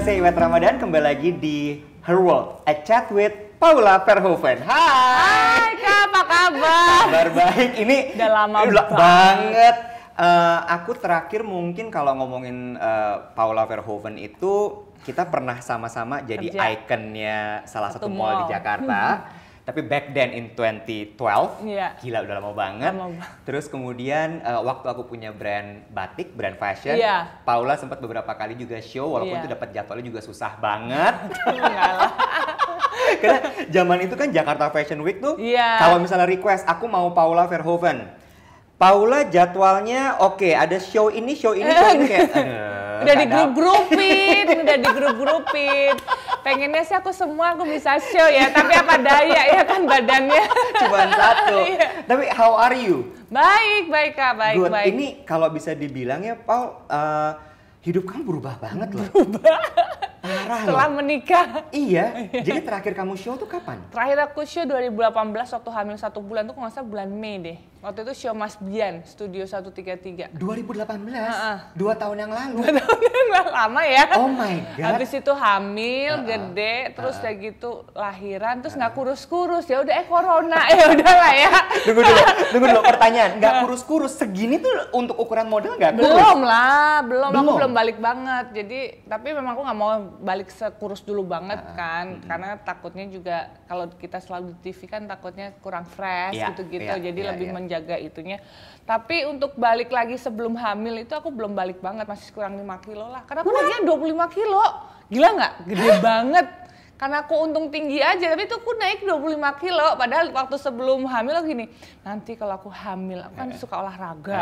saya Iwet Ramadan, kembali lagi di Her World, a chat with Paula Verhoeven. Hai Kak, apa kabar? Kabar baik, ini udah lama banget. Aku terakhir mungkin kalau ngomongin Paula Verhoeven itu, kita pernah sama-sama jadi ikonnya salah satu mall di Jakarta. Tapi back then in 2012, gila udah lama banget. Terus kemudian waktu aku punya brand batik, brand fashion, Paula sempat beberapa kali juga show, walaupun itu dapat jadwalnya juga susah banget. Karena zaman itu kan Jakarta Fashion Week tuh, kalau misalnya request, aku mau Paula Verhoeven. Paula jadwalnya oke, ada show ini kayak udah digrup-grupin. Pengennya sih aku bisa show ya, tapi apa daya ya kan badannya. Cuman satu. Tapi how are you? Baik Kak, baik. Ini kalau bisa dibilang ya Paul, hidup kamu berubah banget loh. Parah setelah menikah. Iya, jadi terakhir kamu show tuh kapan? Terakhir aku show 2018 waktu hamil 1 bulan tuh kalau nggak salah bulan Mei deh. Waktu itu show Mas Bian, Studio 133. 2018? 2 tahun yang lalu? 2 tahun yang lama ya. Oh my God. Habis itu hamil, gede, terus kayak gitu lahiran, terus nggak kurus-kurus. Ya udah corona, ya udahlah ya. Tunggu dulu, pertanyaan. Nggak kurus-kurus, segini tuh untuk ukuran model nggak kurus? Belum. Aku belum balik banget. Jadi, tapi memang aku nggak mau balik sekurus dulu banget kan. Karena takutnya juga, kalau kita selalu di TV kan takutnya kurang fresh gitu-gitu. Jadi lebih jaga itunya. Tapi untuk balik lagi sebelum hamil itu aku belum balik banget, masih kurang 5 kilo lah. Karena aku naiknya 25 kilo. Gila nggak? Gede banget. Karena aku untung tinggi aja, tapi itu aku naik 25 kilo. Padahal waktu sebelum hamil aku gini, nanti kalau aku hamil, aku kan suka olahraga,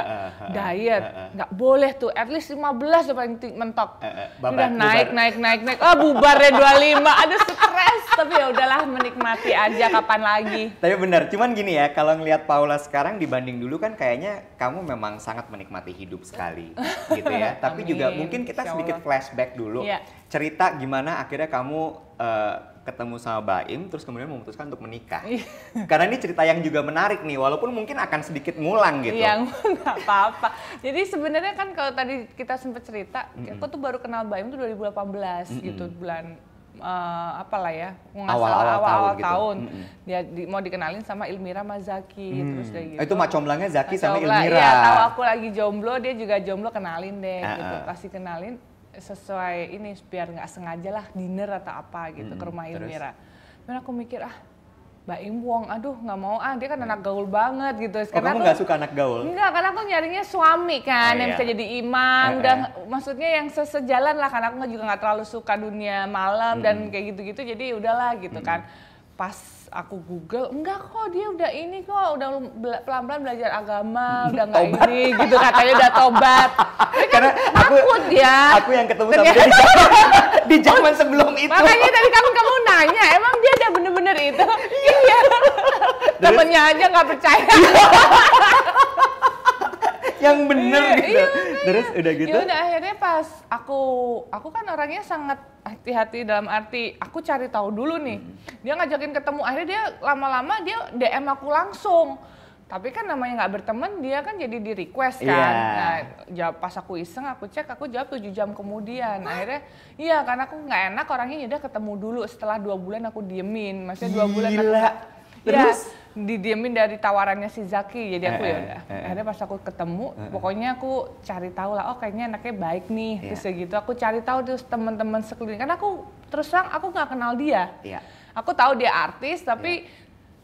diet. Nggak boleh tuh, at least 15 udah paling mentok. Udah naik. Bubar deh 25, aduh stres. Tapi ya udahlah, menikmati aja kapan lagi. Tapi benar, cuman gini ya, kalau ngelihat Paula sekarang dibanding dulu kan kayaknya kamu memang sangat menikmati hidup sekali. Gitu ya. Tapi juga mungkin kita sedikit flashback dulu. Cerita gimana akhirnya kamu ketemu sama Baim, terus kemudian memutuskan untuk menikah. Karena ini cerita yang juga menarik nih, walaupun mungkin akan sedikit ngulang gitu. Iya, nggak apa-apa. Jadi sebenarnya kan kalau tadi kita sempat cerita, aku tuh baru kenal Baim tuh 2018 gitu, bulan apalah ya, awal tahun. Dia mau dikenalin sama Ilmira Mazaki, terus kayak gitu. Itu mak comblangnya Zaki sama Ilmira. Iya, tahu aku lagi jomblo, dia juga jomblo, kenalin deh gitu. Pasti kenalin sesuai ini biar nggak sengaja lah dinner atau apa gitu ke rumah Ilmira. Dan aku mikir Baim Wong, aduh nggak mau dia kan anak gaul banget gitu. Karena kamu nggak suka anak gaul? Enggak, karena aku nyarinya suami kan yang bisa jadi imam dan maksudnya yang sejalan lah, karena aku juga nggak terlalu suka dunia malam dan kayak gitu-gitu, jadi udahlah gitu kan. Pas aku Google, enggak kok dia udah ini kok, udah pelan-pelan belajar agama, udah nggak ini gitu, katanya udah tobat. Karena takut dia. Aku yang ketemu sama dia di zaman sebelum itu. Makanya tadi kamu nanya, emang dia udah bener-bener itu? Iya. Temennya aja nggak percaya. Yang bener gitu. Terus udah gitu. Ya udah akhirnya pas aku kan orangnya sangat hati-hati, dalam arti aku cari tahu dulu nih. Dia ngajakin ketemu, akhirnya dia lama-lama dia DM aku langsung. Tapi kan namanya nggak berteman, dia kan jadi di request kan. Nah, pas aku iseng, aku cek, aku jawab 7 jam kemudian. Akhirnya, karena aku nggak enak orangnya, udah ketemu dulu. Setelah 2 bulan aku diemin, maksudnya 2 bulan aku, terus didiemin dari tawarannya si Zaki. Jadi aku yaudah. Akhirnya pas aku ketemu, pokoknya aku cari tahu lah. Oh kayaknya anaknya baik nih. Terus gitu, aku cari tahu terus teman-teman sekeliling. Karena aku terus terang aku nggak kenal dia. Aku tahu dia artis, tapi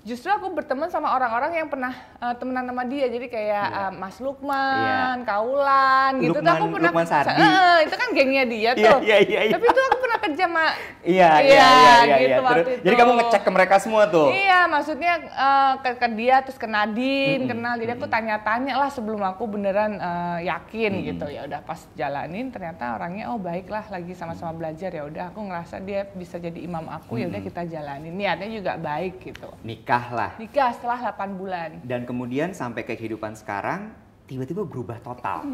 justru aku berteman sama orang-orang yang pernah temenan sama dia, jadi kayak Mas Lukman, Kaulan, gitu. Lukman Sardi. Itu kan gengnya dia tuh. Tapi itu aku pernah kerja sama. Gitu waktu itu. Jadi kamu ngecek ke mereka semua tuh? Iya, maksudnya ke dia, terus ke Nadine, kenal. Jadi aku tanya-tanya lah sebelum aku beneran yakin gitu. Ya udah pas jalanin, ternyata orangnya baiklah, lagi sama-sama belajar. Ya udah, aku ngerasa dia bisa jadi imam aku. Ya udah kita jalanin. Niatnya juga baik gitu. Nikah setelah 8 bulan. Dan kemudian sampai ke kehidupan sekarang, tiba-tiba berubah total.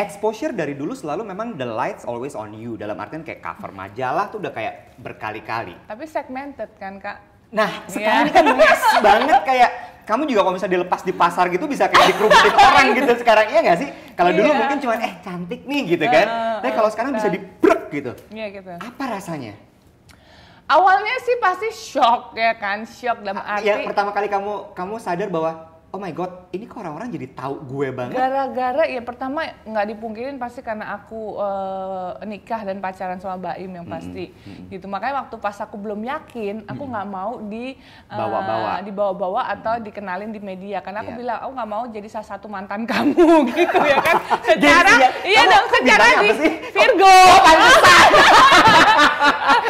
Exposure dari dulu selalu memang the lights always on you. Dalam artian kayak cover majalah tuh udah kayak berkali-kali. Tapi segmented kan Kak? Nah sekarang ini kan mes banget, kayak kamu juga kalau misalnya dilepas di pasar gitu bisa kayak dikerubutin orang gitu sekarang, iya nggak sih? Kalau dulu mungkin cuma cantik nih gitu kan. Tapi kalau sekarang bisa dibrek gitu. Iya gitu. Apa rasanya? Awalnya sih pasti shock ya kan, shock dalam arti. Ya pertama kali kamu sadar bahwa oh my god, ini kok orang-orang jadi tahu gue banget. Gara-gara ya pertama nggak dipungkirin pasti karena aku nikah dan pacaran sama Baim yang pasti. Gitu. Makanya waktu pas aku belum yakin, aku nggak mau dibawa-bawa atau dikenalin di media. Karena aku bilang, aku nggak mau jadi salah satu mantan kamu gitu ya kan. Secara, iya dong, secara di Virgo.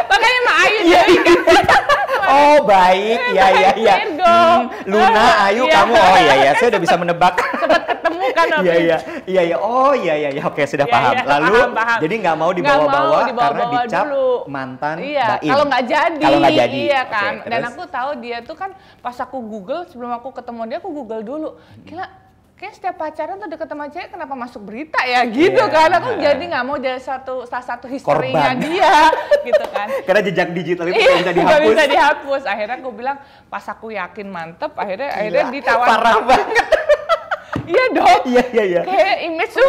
Makanya Mak Ayu jadi kan. Oh baik, iya. Luna, Ayu, kamu, oh iya, saya udah bisa menebak. Sempat ketemu kan waktu Iya, oh iya, oke sudah paham. Lalu, paham. Jadi nggak mau dibawa-bawa karena dicap mantan Baim. Kalau nggak jadi, iya kan. Okay, dan aku tahu dia tuh kan pas aku Google, sebelum aku ketemu dia, aku Google dulu. Gila, kayak setiap pacaran tuh deket sama cewek kenapa masuk berita ya gitu kan. Aku jadi nggak mau jadi salah satu historinya dia gitu kan. Karena jejak digital itu nggak bisa dihapus. Akhirnya aku bilang pas aku yakin mantep, akhirnya ditawar. Parah banget. Iya dong. Iya. Kayak image tuh.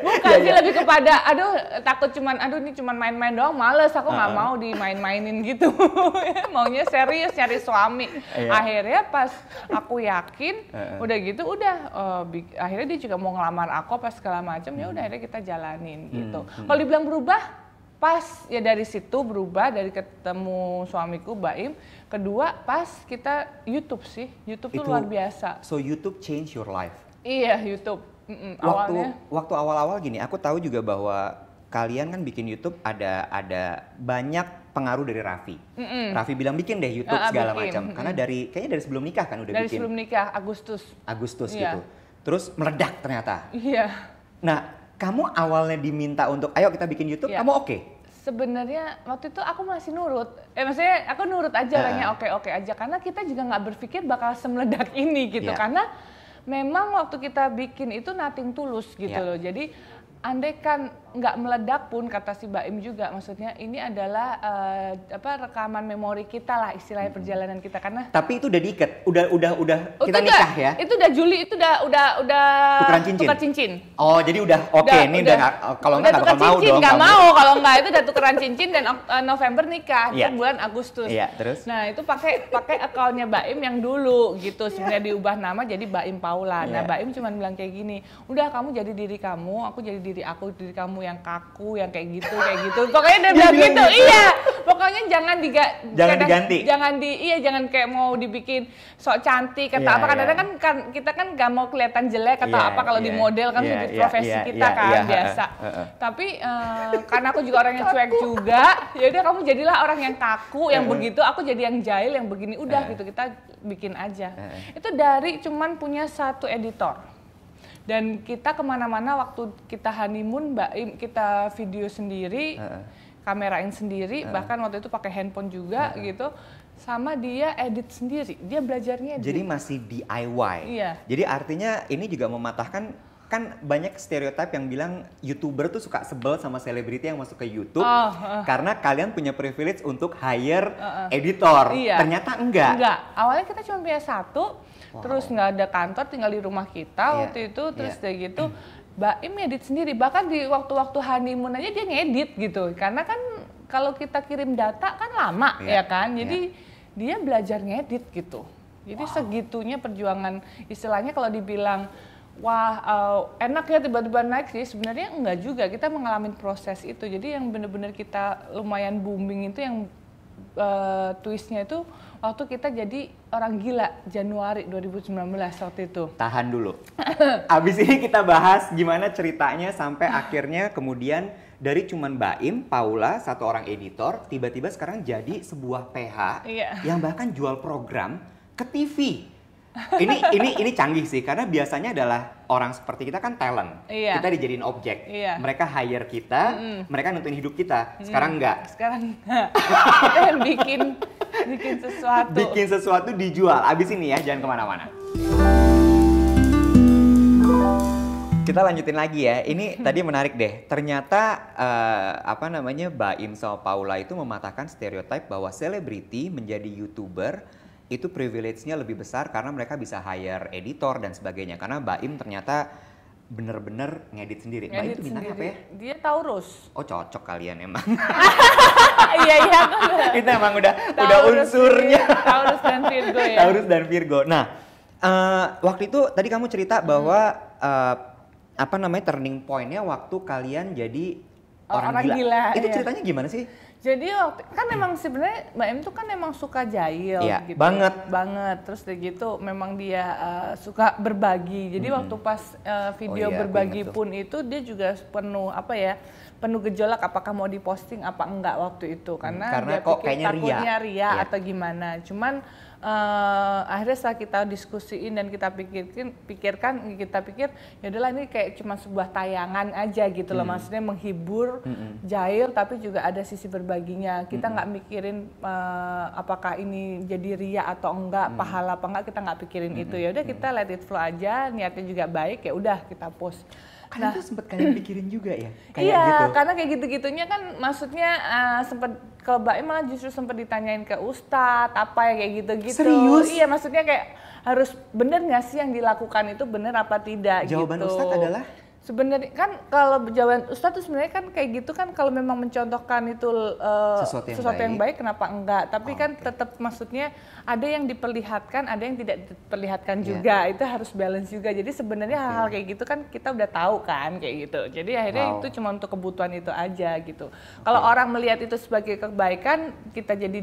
Bukan sih lebih kepada aduh takut ini cuman main-main doang, males aku nggak mau dimain-mainin gitu. Maunya serius nyari suami. Akhirnya pas aku yakin akhirnya dia juga mau ngelamar aku pas segala macam, ya udah akhirnya kita jalanin gitu. Kalau dibilang berubah pas ya dari situ berubah dari ketemu suamiku Baim. Kedua pas kita YouTube sih. YouTube tuh luar biasa. So YouTube change your life? Iya YouTube. Waktu awal-awal gini, aku tahu juga bahwa kalian kan bikin YouTube ada banyak pengaruh dari Raffi. Raffi bilang bikin deh YouTube segala macam. Karena kayaknya dari sebelum nikah kan udah bikin. Dari sebelum nikah, Agustus gitu. Terus meledak ternyata. Iya. Nah, kamu awalnya diminta untuk ayo kita bikin YouTube, kamu oke? Sebenarnya waktu itu aku masih nurut. Maksudnya aku nurut aja orangnya oke aja. Karena kita juga nggak berpikir bakal semeledak ini gitu. Karena memang waktu kita bikin itu nothing tulus gitu loh. Jadi andai kan nggak meledak pun kata si Baim juga, maksudnya ini adalah rekaman memori kita lah istilahnya perjalanan kita. Karena tapi itu udah diikat, udah kita nikah ya? Itu udah Juli, itu udah tukar cincin. Oh jadi udah oke, ini udah kalau nggak bakal mau dong. Nggak mau kalau nggak, itu udah tukeran cincin dan November nikah, itu bulan Agustus. Terus? Nah itu pakai akunnya Baim yang dulu gitu, sebenarnya diubah nama jadi Baim Paula. Nah Baim cuma bilang kayak gini, udah kamu jadi diri kamu, aku jadi diri kamu yang kaku, yang kayak gitu. Pokoknya dia bilang gitu. Iya. Pokoknya jangan diganti. Jangan kayak mau dibikin sok cantik atau apa. Kadang-kadang kan kita kan gak mau kelihatan jelek atau apa kalau di model kan profesi kita kan biasa. Tapi karena aku juga orang yang cuek juga, ya udah kamu jadilah orang yang kaku, yang begitu, aku jadi yang jahil, yang begini. Udah gitu, kita bikin aja. Itu dari cuman punya satu editor. Dan kita kemana-mana waktu kita honeymoon, Baim kita video sendiri, kamerain sendiri, bahkan waktu itu pakai handphone juga gitu. Sama dia edit sendiri, dia belajarnya edit. Jadi masih DIY. Iya. Jadi artinya ini juga mematahkan, kan banyak stereotip yang bilang YouTuber tuh suka sebel sama selebriti yang masuk ke YouTube karena kalian punya privilege untuk hire editor. Ternyata enggak. Awalnya kita cuma punya satu. Terus nggak ada kantor, tinggal di rumah kita waktu itu, terus kayak gitu. Baim ngedit sendiri, bahkan di waktu-waktu honeymoon aja dia ngedit gitu. Karena kan kalau kita kirim data kan lama ya kan, jadi dia belajar ngedit gitu. Jadi segitunya perjuangan, istilahnya kalau dibilang wah enak ya tiba-tiba naik sih, sebenarnya enggak juga, kita mengalami proses itu. Jadi yang benar-benar kita lumayan booming itu yang twistnya itu waktu kita jadi orang gila Januari 2019 waktu itu. Tahan dulu. Abis ini kita bahas gimana ceritanya sampai akhirnya kemudian dari cuman Baim, Paula, satu orang editor, tiba-tiba sekarang jadi sebuah PH yang bahkan jual program ke TV. Ini canggih sih, karena biasanya adalah orang seperti kita kan talent, kita dijadiin objek, mereka hire kita, mereka nentuin hidup kita. Sekarang enggak. Kita yang bikin sesuatu. Bikin sesuatu dijual. Abis ini ya, jangan kemana-mana. Kita lanjutin lagi ya. Ini tadi menarik deh. Ternyata Baim sama Paula itu mematahkan stereotip bahwa selebriti menjadi YouTuber itu privilege-nya lebih besar karena mereka bisa hire editor dan sebagainya. Karena Baim ternyata bener-bener ngedit sendiri. Mbak itu bintangnya apa ya? Dia Taurus. Oh cocok kalian emang. Iya. Itu emang udah unsurnya. Taurus dan Virgo ya. Taurus dan Virgo. Nah, waktu itu tadi kamu cerita bahwa turning point-nya waktu kalian jadi orang gila. Itu ceritanya gimana sih? Jadi kan memang sebenarnya Mbak M tuh kan memang suka jahil gitu. Banget. Terus kayak gitu memang dia suka berbagi. Jadi waktu pas video berbagi pun itu dia juga penuh gejolak apakah mau diposting apa enggak waktu itu karena dia kok pikir takutnya ria iya. atau gimana. Cuman akhirnya setelah kita diskusiin dan kita pikir ya udahlah ini kayak cuma sebuah tayangan aja gitu loh, maksudnya menghibur, jahil tapi juga ada sisi berbaginya. Kita nggak mikirin apakah ini jadi ria atau enggak, pahala apa enggak, kita nggak pikirin itu. Ya udah kita let it flow aja, niatnya juga baik, ya udah kita post. Karena itu sempat kalian pikirin juga ya? Kayak gitu. Karena kayak gitu-gitunya kan maksudnya sempat ke Mbak Im malah justru sempat ditanyain ke Ustadz apa ya kayak gitu-gitu. Serius? Iya, maksudnya kayak harus bener nggak sih yang dilakukan itu bener apa tidak. Jawaban gitu. Ustadz adalah? Sebenarnya kan kalau jawaban Ustadz tuh sebenarnya kan kayak gitu kan kalau memang mencontohkan itu sesuatu yang baik kenapa enggak, tapi kan tetap maksudnya ada yang diperlihatkan, ada yang tidak diperlihatkan juga, itu harus balance juga. Jadi sebenarnya hal-hal kayak gitu kan kita udah tahu kan kayak gitu. Jadi akhirnya itu cuma untuk kebutuhan itu aja gitu. Kalau orang melihat itu sebagai kebaikan, kita jadi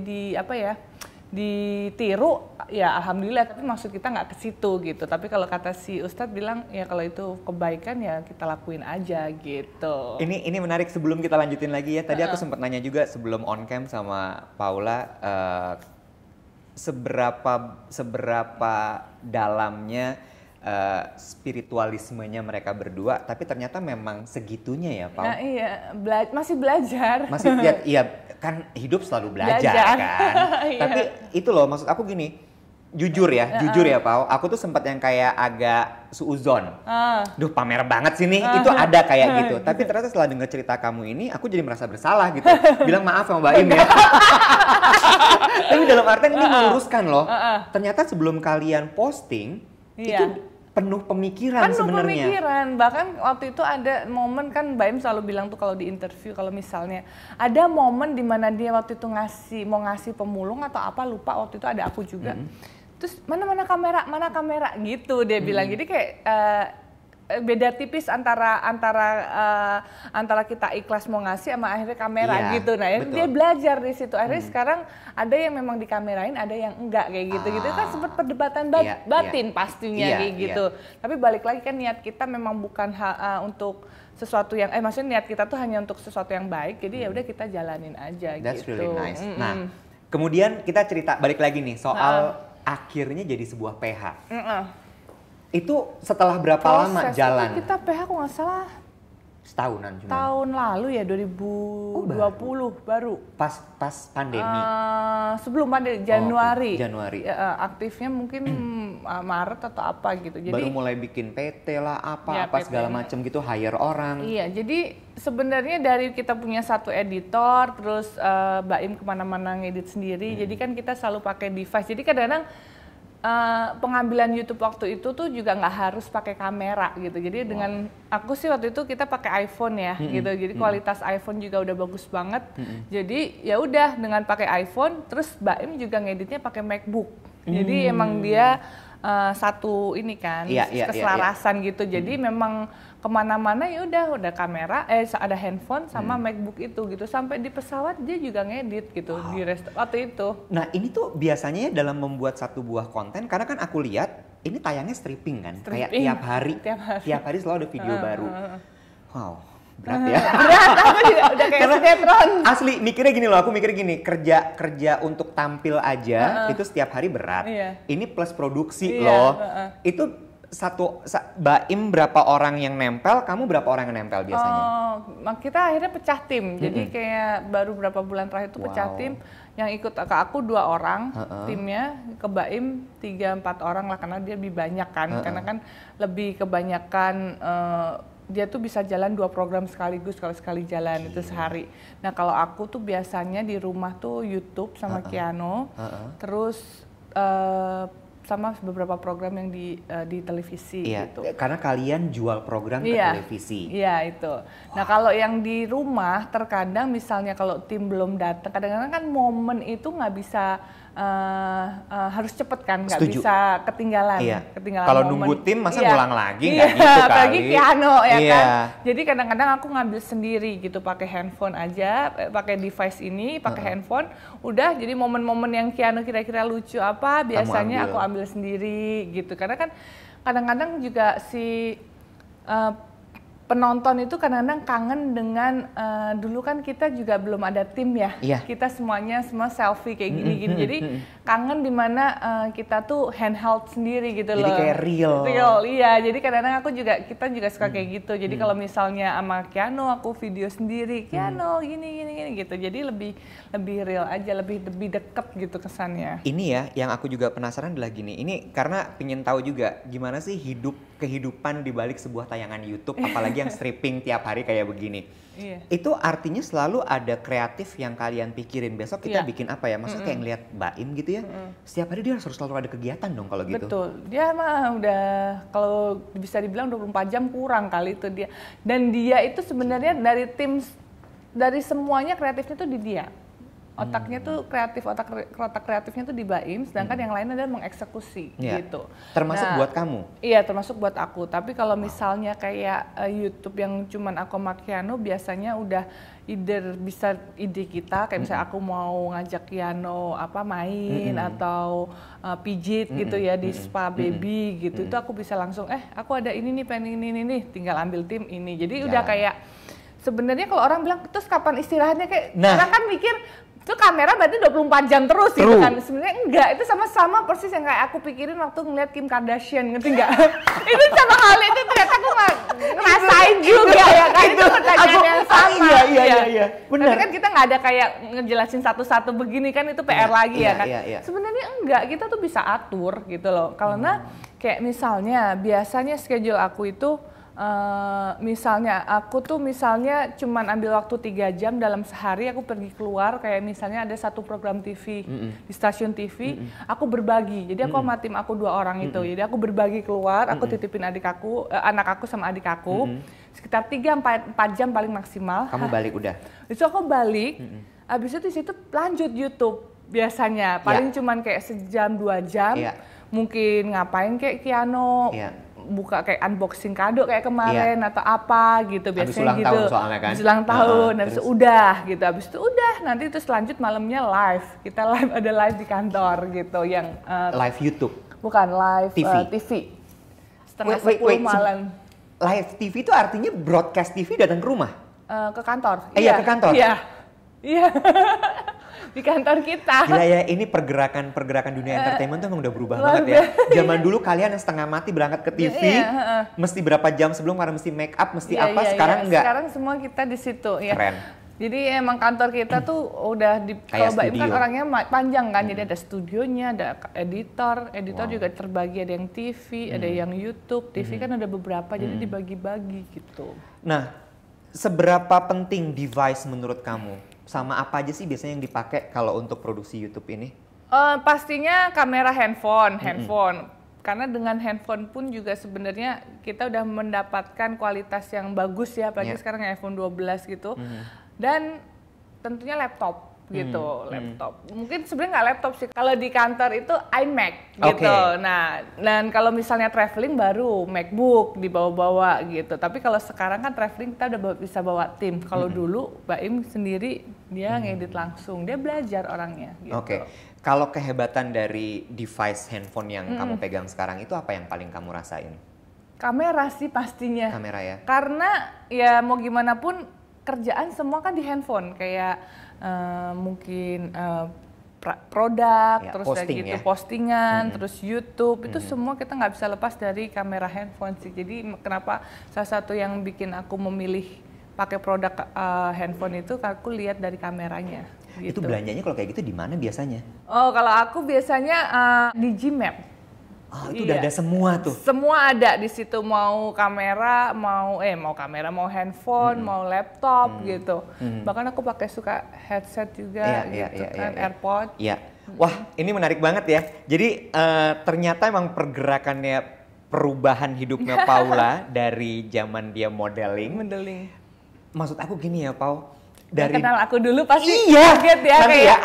ditiru ya alhamdulillah, tapi maksud kita nggak ke situ gitu. Tapi kalau kata si Ustadz bilang ya kalau itu kebaikan ya kita lakuin aja gitu. Ini menarik, sebelum kita lanjutin lagi ya. Tadi aku sempat nanya juga sebelum on cam sama Paula seberapa dalamnya spiritualismenya mereka berdua, tapi ternyata memang segitunya ya, Paul. Nah iya, masih belajar. Masih iya kan hidup selalu belajar. Kan. Tapi itu loh maksud aku gini, jujur ya Paul, aku tuh sempat yang kayak agak suuzon. Duh pamer banget sih nih, itu ada kayak gitu. Tapi ternyata setelah denger cerita kamu ini, aku jadi merasa bersalah gitu. Bilang maaf sama Mbak Im ya. Tapi dalam artian ini meluruskan loh. Ternyata sebelum kalian posting, itu penuh pemikiran sebenarnya. Bahkan waktu itu ada momen kan Mbak Im selalu bilang tuh kalau di interview, kalau misalnya ada momen di mana dia waktu itu mau ngasih pemulung atau apa lupa, waktu itu ada aku juga. Terus mana kamera gitu dia bilang. Jadi kayak beda tipis antara kita ikhlas mau ngasih sama akhirnya kamera gitu. Nah, dia belajar di situ. Akhirnya sekarang ada yang memang dikamerain, ada yang enggak kayak gitu. Kan sempat perdebatan batin pastinya kayak gitu. Tapi balik lagi kan niat kita memang bukan untuk sesuatu yang maksudnya niat kita tuh hanya untuk sesuatu yang baik. Jadi ya udah kita jalanin aja. That's gitu. really nice. Nah, kemudian kita cerita balik lagi nih soal akhirnya jadi sebuah PH. Itu setelah berapa lama jalan? Kita PH kok nggak salah setahunan cuma. Tahun lalu ya 2020 baru. Pas pandemi. Sebelum pandemi Januari. Januari. Ya, aktifnya mungkin Maret atau apa gitu. Jadi baru mulai bikin PT lah apa segala macam gitu, hire orang. Iya, jadi sebenarnya dari kita punya satu editor, terus Mbak Im kemana-mana ngedit sendiri. Jadi kan kita selalu pakai device. Jadi kadang-kadang pengambilan YouTube waktu itu tuh juga nggak harus pakai kamera gitu. Jadi dengan aku sih waktu itu kita pakai iPhone ya gitu. Jadi kualitas iPhone juga udah bagus banget. Jadi ya udah dengan pakai iPhone, terus Mbak Im juga ngeditnya pakai MacBook. Jadi emang dia satu ini kan keselarasan gitu. Jadi memang kemana-mana ya udah kamera, ada handphone sama MacBook itu gitu. Sampai di pesawat dia juga ngedit gitu di waktu itu. Nah ini tuh biasanya dalam membuat satu buah konten, karena kan aku lihat ini tayangnya stripping kan, kayak tiap hari selalu ada video baru. Wow, berat ya. Berat, aku juga udah kayak sinetron. Asli mikirnya gini loh, aku mikirnya gini, kerja untuk tampil aja itu setiap hari berat. Ini plus produksi loh. Itu Mbak Im berapa orang yang nempel, kamu berapa orang yang nempel biasanya? Kita akhirnya pecah tim, jadi kayak baru berapa bulan terakhir itu pecah tim. Yang ikut ke aku 2 orang timnya, ke Mbak Im 3-4 orang lah karena dia lebih banyak kan, karena kan lebih kebanyakan dia tuh bisa jalan 2 program sekaligus kalau sekali jalan itu sehari. Nah kalau aku tuh biasanya di rumah tuh YouTube sama Kiano, terus sama beberapa program yang di televisi gitu. Karena kalian jual program ke televisi. Iya, itu. Nah, kalau yang di rumah terkadang misalnya kalau tim belum datang, kadang-kadang kan momen itu nggak bisa harus cepet kan, nggak bisa ketinggalan. Kalau nunggu tim masa ngulang lagi nggak gitu kali. Apalagi piano kan. Jadi kadang-kadang aku ngambil sendiri gitu, pakai handphone aja, pakai device ini, pakai handphone. Udah, jadi momen-momen yang piano kira-kira lucu apa, biasanya aku ambil sendiri gitu. Karena kan kadang-kadang juga si penonton itu kadang-kadang kangen dengan dulu kan kita juga belum ada tim ya. Kita semua selfie kayak gini-gini. Jadi kangen dimana kita tuh handheld sendiri gitu loh. Jadi kayak real. Iya. Jadi kadang-kadang kita juga suka kayak gitu. Jadi kalau misalnya sama Keanu aku video sendiri, Keanu gini gitu. Jadi lebih real aja, lebih deket gitu kesannya. Ini ya yang aku juga penasaran adalah gini. Ini karena pengen tahu juga gimana sih kehidupan di balik sebuah tayangan YouTube, apalagi yang stripping tiap hari kayak begini. Itu artinya selalu ada kreatif yang kalian pikirin, besok kita bikin apa ya? Maksudnya kayak ngeliat Mbak Im gitu ya, setiap hari dia harus selalu ada kegiatan dong kalau gitu. Betul, dia mah udah kalau bisa dibilang 24 jam kurang kali itu dia. Dan dia itu sebenarnya dari semuanya kreatifnya tuh di dia. Otaknya tuh kreatif, otak kreatifnya tuh di Mbak Im, sedangkan yang lain adalah mengeksekusi gitu. Termasuk buat kamu? Iya, termasuk buat aku. Tapi kalau misalnya kayak YouTube yang cuman aku sama Keanu, biasanya udah bisa ide kita, kayak misalnya aku mau ngajak Keanu main atau pijit gitu ya di spa baby gitu, itu aku bisa langsung aku ada ini nih, pengen ini nih, tinggal ambil tim ini. Jadi udah kayak sebenarnya kalau orang bilang terus kapan istirahatnya, kayak orang kan mikir itu kamera berarti 24 jam terus gitu kan. Sebenarnya enggak, itu sama persis yang kayak aku pikirin waktu ngeliat Kim Kardashian, ngerti enggak? Itu sama hal itu ternyata aku ngerasain juga ya kan. Itu pertanyaan yang sama. Iya. Benar. Tapi kan kita nggak ada kayak ngejelasin satu-satu begini kan, itu PR lagi ya kan. Sebenarnya enggak, kita tuh bisa atur gitu loh. Karena kayak misalnya biasanya schedule aku itu misalnya aku tuh cuman ambil waktu 3 jam dalam sehari, aku pergi keluar, kayak misalnya ada satu program TV di stasiun TV, aku berbagi. Jadi aku sama tim aku 2 orang itu, jadi aku berbagi keluar, aku titipin anak aku sama adik aku, sekitar 3-4 jam paling maksimal. Kamu balik udah? Itu aku balik, abis itu di situ lanjut YouTube biasanya, paling cuman kayak sejam 2 jam, mungkin ngapain kayak Keanu. Buka kayak unboxing kado kayak kemarin atau apa gitu, biasanya habis gitu. Tahun soalnya kan. Habis ulang tahun, habis udah gitu. Habis itu udah, nanti terus lanjut malamnya live. Kita ada live di kantor gitu yang live YouTube. Bukan live TV. Setengah 10 malam. Live TV itu artinya broadcast TV datang ke rumah? Ke kantor. Iya, ke kantor. Iya. Di kantor kita. Gila ya, ini pergerakan dunia entertainment tuh emang udah berubah banget ya. Zaman dulu kalian yang setengah mati berangkat ke TV, mesti berapa jam sebelum karena mesti make up, mesti sekarang enggak. Sekarang semua kita di situ ya. Keren. Jadi emang kantor kita tuh udah kalau Mbak Im kan orangnya panjang kan, jadi ada studionya, ada editor juga terbagi, ada yang TV, ada yang YouTube, TV kan ada beberapa, jadi dibagi-bagi gitu. Nah, seberapa penting device menurut kamu? Sama apa aja sih biasanya yang dipakai kalau untuk produksi YouTube ini? Pastinya kamera handphone. Karena dengan handphone pun juga sebenarnya kita udah mendapatkan kualitas yang bagus ya, apalagi sekarang iPhone 12 gitu. Dan tentunya laptop gitu, laptop. Mungkin sebenarnya nggak laptop sih. Kalau di kantor itu iMac gitu. Nah, dan kalau misalnya traveling baru MacBook dibawa-bawa gitu. Tapi kalau sekarang kan traveling kita udah bisa bawa tim. Kalau dulu Mbak Im sendiri dia ngedit langsung, dia belajar orangnya gitu. Kalau kehebatan dari device handphone yang kamu pegang sekarang itu apa yang paling kamu rasain? Kamera sih pastinya. Kamera ya. Karena ya mau gimana pun kerjaan semua kan di handphone, kayak mungkin produk, terus postingan, terus YouTube, itu semua kita nggak bisa lepas dari kamera handphone sih. Jadi kenapa salah satu yang bikin aku memilih pakai produk handphone itu, aku lihat dari kameranya. Gitu. Itu belanjanya kalau kayak gitu di mana biasanya? Oh, kalau aku biasanya di Gmap. Itu udah ada semua tuh. Semua ada di situ, mau kamera, mau handphone, mau laptop gitu. Bahkan aku suka headset juga gitu kan, AirPod. Iya. Wah, ini menarik banget ya. Jadi ternyata emang pergerakannya, perubahan hidupnya Paula dari zaman dia modeling. Maksud aku gini ya, Pau. Dari kenal aku dulu pasti kaget ya. Nanti kayak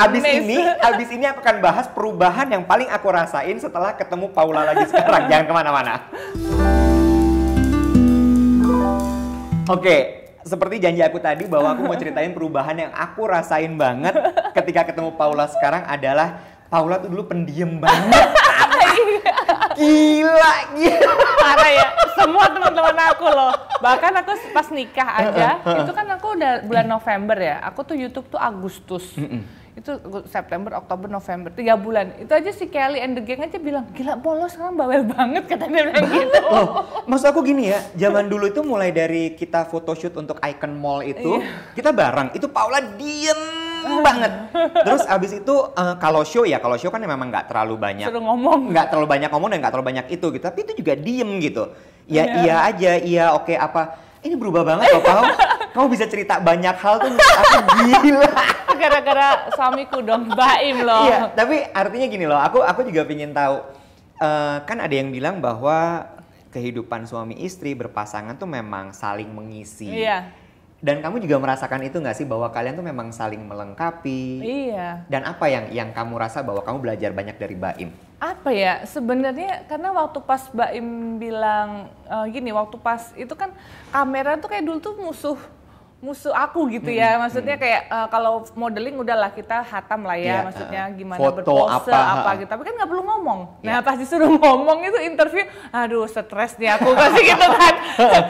abis ini aku akan bahas perubahan yang paling aku rasain setelah ketemu Paula lagi sekarang. Jangan kemana-mana. Oke, seperti janji aku tadi bahwa aku mau ceritain perubahan yang aku rasain banget ketika ketemu Paula sekarang adalah Paula tuh dulu pendiam banget. Gila. Parah ya, semua teman-teman aku loh. Bahkan aku pas nikah aja, itu kan aku udah bulan November ya. Aku tuh YouTube tuh Agustus. Itu September, Oktober, November, 3 bulan. Itu aja si Kelly and the Gang aja bilang, gila Polo sekarang bawel banget katanya bilang gitu. Maksud aku gini ya, zaman dulu itu mulai dari kita photoshoot untuk Icon Mall itu, kita bareng. Itu Paula diem banget. Terus abis itu kalau show kan memang nggak terlalu banyak. Suruh ngomong. Nggak terlalu banyak ngomong dan nggak terlalu banyak itu gitu. Tapi itu juga diem gitu. Iya aja, oke apa. Ini berubah banget loh, Pau. Kamu bisa cerita banyak hal tuh, aku gila. Gara-gara suamiku dong, Baim loh. Iya, tapi artinya gini loh, aku juga pengen tahu. Kan ada yang bilang bahwa kehidupan suami istri berpasangan tuh memang saling mengisi. Iya. Dan kamu juga merasakan itu nggak sih bahwa kalian tuh memang saling melengkapi? Iya. Dan apa yang kamu rasa bahwa kamu belajar banyak dari Baim? Apa ya, sebenarnya karena waktu pas Baim bilang gini, waktu pas itu kan kamera tuh kayak dulu tuh musuh aku gitu ya, maksudnya kayak kalau modeling udahlah kita hatam lah ya, maksudnya gimana foto berpose apa gitu, tapi kan nggak perlu ngomong. Nah pas disuruh ngomong itu interview, aduh stres nih aku kasih gitu kan.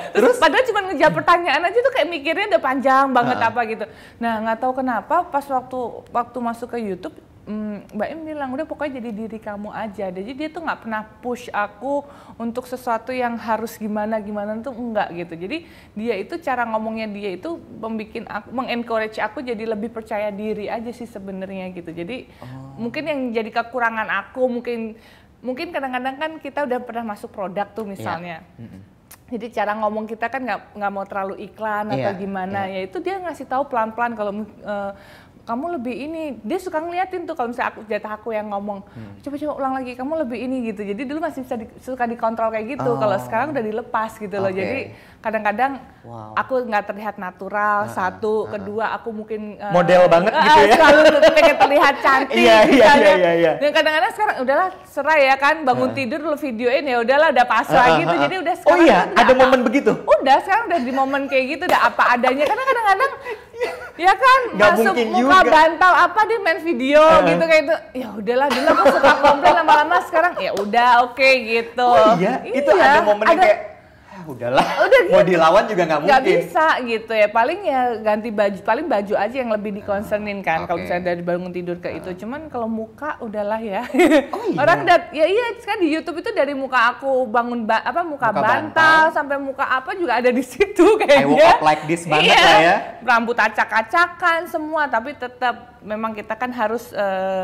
Terus padahal cuma ngejawab pertanyaan aja tuh kayak mikirnya udah panjang banget apa gitu. Nah nggak tahu kenapa pas waktu masuk ke YouTube, Mbak Im bilang udah pokoknya jadi diri kamu aja. Jadi dia tuh nggak pernah push aku untuk sesuatu yang harus gimana tuh enggak gitu. Jadi dia itu cara ngomongnya dia itu mengencourage aku jadi lebih percaya diri aja sih sebenarnya gitu. Jadi mungkin yang jadi kekurangan aku mungkin kadang-kadang kan kita udah pernah masuk produk tuh misalnya. Jadi cara ngomong kita kan nggak mau terlalu iklan atau gimana. Ya itu dia ngasih tahu pelan-pelan kalau kamu lebih ini, dia suka ngeliatin tuh kalau misalnya jatah aku yang ngomong, coba ulang lagi, kamu lebih ini gitu. Jadi dulu masih bisa suka dikontrol kayak gitu, kalau sekarang udah dilepas gitu loh. Jadi kadang-kadang aku nggak terlihat natural, satu, kedua aku mungkin model banget gitu ya. Selalu pengen terlihat cantik. Iya. Dan kadang-kadang sekarang udahlah serai ya kan, bangun tidur lu videoin ya udahlah udah pasrah gitu. Jadi udah sekarang. Oh iya, ada momen begitu. Udah sekarang udah di momen kayak gitu, udah apa adanya. Karena kadang-kadang ya kan gak masuk muka juga. bantal apa dia main video gitu kayak itu. Ya udahlah dulu aku suka komplain lama-lama sekarang ya udah oke gitu. Oh iya, itu ada momen yang kayak udahlah, mau dilawan juga nggak mungkin. Nggak bisa gitu ya, paling ya ganti baju, paling baju aja yang lebih dikonsernin kan. Kalau misalnya dari bangun tidur ke itu, cuman kalau muka udahlah ya. Orang kan di YouTube itu dari muka aku bangun muka bantal sampai muka apa juga ada di situ kayaknya. I woke up like this banget lah ya. Rambut acak-acakan semua, tapi tetap memang kita kan harus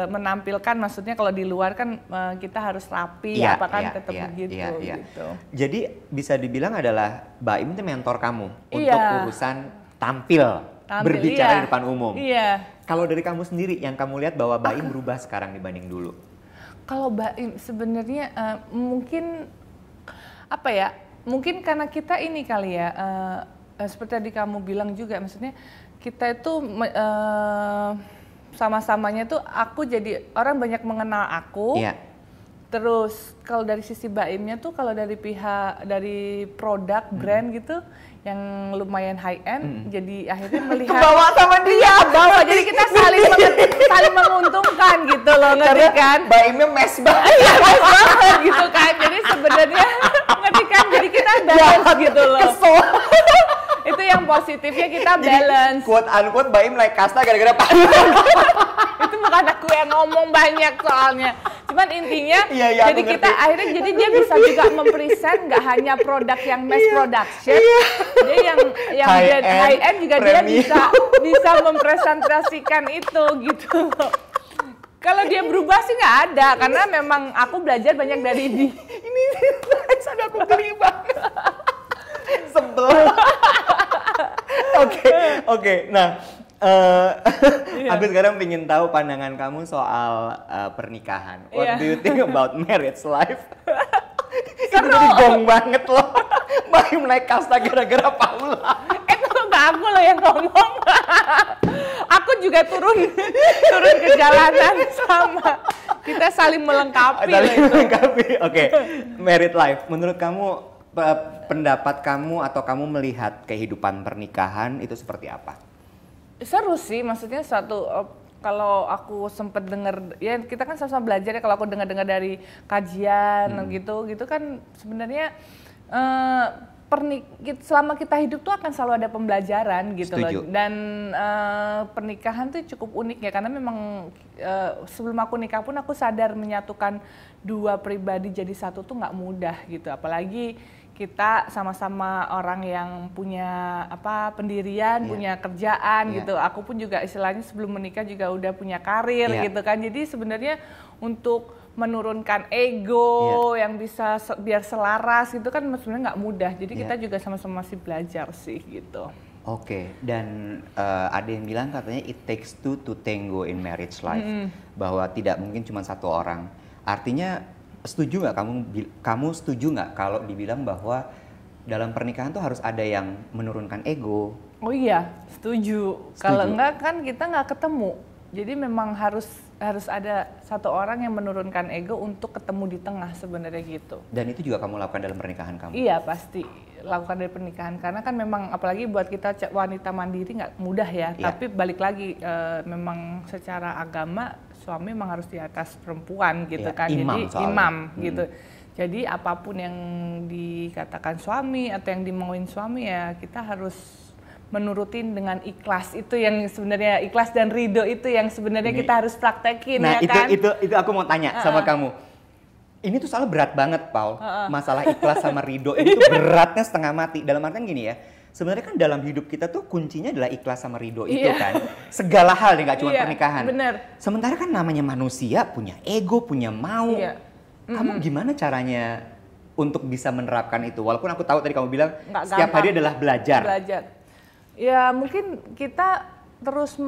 menampilkan, maksudnya kalau di luar kan kita harus rapi, tetap begitu. Gitu. Jadi bisa dibilang adalah Baim itu mentor kamu untuk urusan tampil berbicara di depan umum. Iya. Kalau dari kamu sendiri yang kamu lihat bahwa Baim berubah sekarang dibanding dulu? Kalau Baim sebenarnya mungkin apa ya? Mungkin karena kita ini kali ya, seperti tadi kamu bilang juga, maksudnya kita itu sama-samanya tuh aku jadi orang banyak mengenal aku. Iya. Terus kalau dari sisi Baimnya tuh kalau dari dari produk brand gitu yang lumayan high end, jadi akhirnya melihat kebawa sama dia. Bawa, jadi kita saling menguntungkan gitu loh, ngerti kan? Baimnya mes banget. Iya, mes banget gitu kan. Jadi sebenarnya ngerti kan? Jadi kita balance gitu loh. Kesel. Itu yang positifnya kita balance. Jadi, quote unquote Baim naik kasta gara-gara Itu bukan aku yang ngomong banyak soalnya. Cuman intinya, jadi kita akhirnya jadi dia bisa juga mempresent nggak hanya produk yang mass production, dia yang high end juga premium. Dia bisa mempresentasikan itu gitu. Kalau dia berubah sih nggak ada, karena memang aku belajar banyak dari dia. Ini sampai aku geli banget. Sebel. Oke. Nah, Aku sekarang ingin tahu pandangan kamu soal pernikahan. What do you think about marriage life? Itu jadi gong banget loh. Baim naik kasta gara-gara Paula. Itu nggak aku loh yang ngomong. Aku juga turun ke jalanan sama. Kita saling melengkapi. Oke. Married life. Menurut kamu, pendapat kamu atau kamu melihat kehidupan pernikahan itu seperti apa? Seru sih, maksudnya kalau aku sempet denger, ya kita kan sama-sama belajar ya, kalau aku dengar dari kajian gitu kan sebenarnya selama kita hidup tuh akan selalu ada pembelajaran gitu. Setuju. Loh. Dan pernikahan tuh cukup unik ya, karena memang sebelum aku nikah pun aku sadar menyatukan dua pribadi jadi satu tuh nggak mudah gitu, apalagi kita sama-sama orang yang punya pendirian, punya kerjaan gitu. Aku pun juga istilahnya sebelum menikah juga udah punya karir gitu kan. Jadi sebenarnya untuk menurunkan ego yang bisa biar selaras gitu kan sebenarnya nggak mudah. Jadi kita juga sama-sama masih belajar sih gitu. Oke, dan ada yang bilang katanya it takes two to tango in marriage life, bahwa tidak mungkin cuma satu orang. Artinya setuju nggak kamu setuju nggak kalau dibilang bahwa dalam pernikahan tuh harus ada yang menurunkan ego? Oh iya, setuju. Kalau enggak kan kita nggak ketemu. Jadi memang harus ada satu orang yang menurunkan ego untuk ketemu di tengah sebenarnya gitu. Dan itu juga kamu lakukan dalam pernikahan kamu? Iya, pasti lakukan dari pernikahan, karena kan memang apalagi buat kita wanita mandiri nggak mudah ya. Tapi balik lagi memang secara agama suami memang harus di atas perempuan gitu kan. Imam gitu. Jadi apapun yang dikatakan suami atau yang dimauin suami ya kita harus menurutin dengan ikhlas. Itu yang sebenarnya ikhlas dan ridho itu yang sebenarnya kita harus praktekin ya kan. Nah itu aku mau tanya sama kamu. Ini tuh soalnya berat banget, Paul. Masalah ikhlas sama ridho itu beratnya setengah mati. Dalam artian gini ya, sebenarnya kan dalam hidup kita tuh kuncinya adalah ikhlas sama ridho itu kan. Segala hal nih, gak cuma pernikahan. Bener. Sementara kan namanya manusia punya ego, punya mau. Kamu gimana caranya untuk bisa menerapkan itu? Walaupun aku tahu tadi kamu bilang setiap hari adalah belajar. Ya mungkin kita terus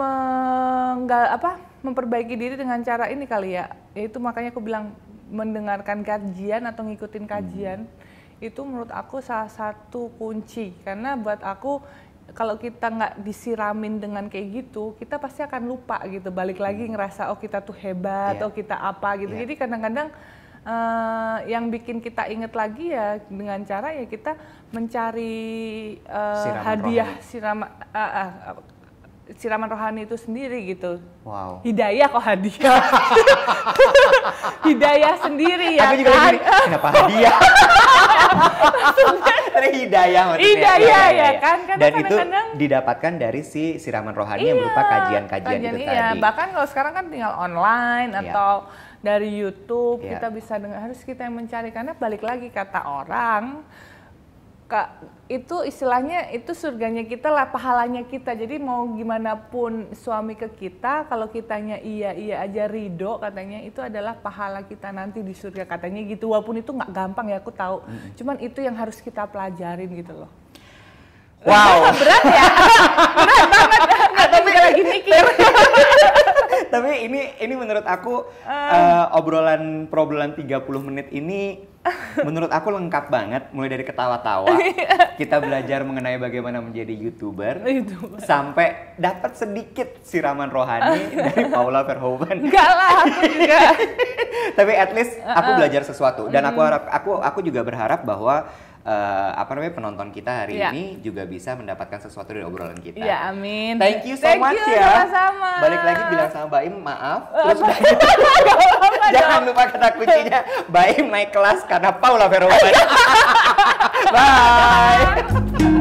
memperbaiki diri dengan cara ini kali ya. Itu makanya aku bilang mendengarkan kajian atau ngikutin kajian itu menurut aku salah satu kunci, karena buat aku kalau kita nggak disiramin dengan kayak gitu kita pasti akan lupa gitu, balik lagi ngerasa oh kita tuh hebat, oh kita apa gitu. Jadi kadang-kadang yang bikin kita inget lagi ya dengan cara ya kita mencari hadiah siraman rohani itu sendiri gitu. Wow. Hidayah kok hadiah. Hidayah sendiri ya. Aku juga kan? Gini, kenapa hadiah? Hidayah maksudnya. Hidayah ya kan. Karena dan itu didapatkan dari si siraman rohani yang berupa kajian-kajian itu tadi. Bahkan kalau sekarang kan tinggal online atau dari YouTube kita bisa dengar, harus kita yang mencari, karena balik lagi kata orang itu istilahnya itu surganya kita lah, pahalanya kita. Jadi mau gimana pun suami ke kita, kalau kitanya iya aja ridho katanya, itu adalah pahala kita nanti di surga katanya gitu. Walaupun itu nggak gampang ya, aku tahu. Cuman itu yang harus kita pelajarin gitu loh. Wow. Berat ya? Berat banget. Tapi lagi mikir. Tapi ini menurut aku obrolan 30 menit ini menurut aku lengkap banget, mulai dari ketawa-tawa, kita belajar mengenai bagaimana menjadi YouTuber, sampai dapat sedikit siraman rohani dari Paula Verhoeven. Enggak lah, aku juga. Tapi at least aku belajar sesuatu, dan aku juga berharap bahwa penonton kita hari ini juga bisa mendapatkan sesuatu dari obrolan kita. Ya, amin. Thank you so much ya. Sama-sama. Balik lagi bilang sama Baim maaf. Terus jangan lupa kata kuncinya, Baim naik kelas karena Paula Verhoeven. Bye.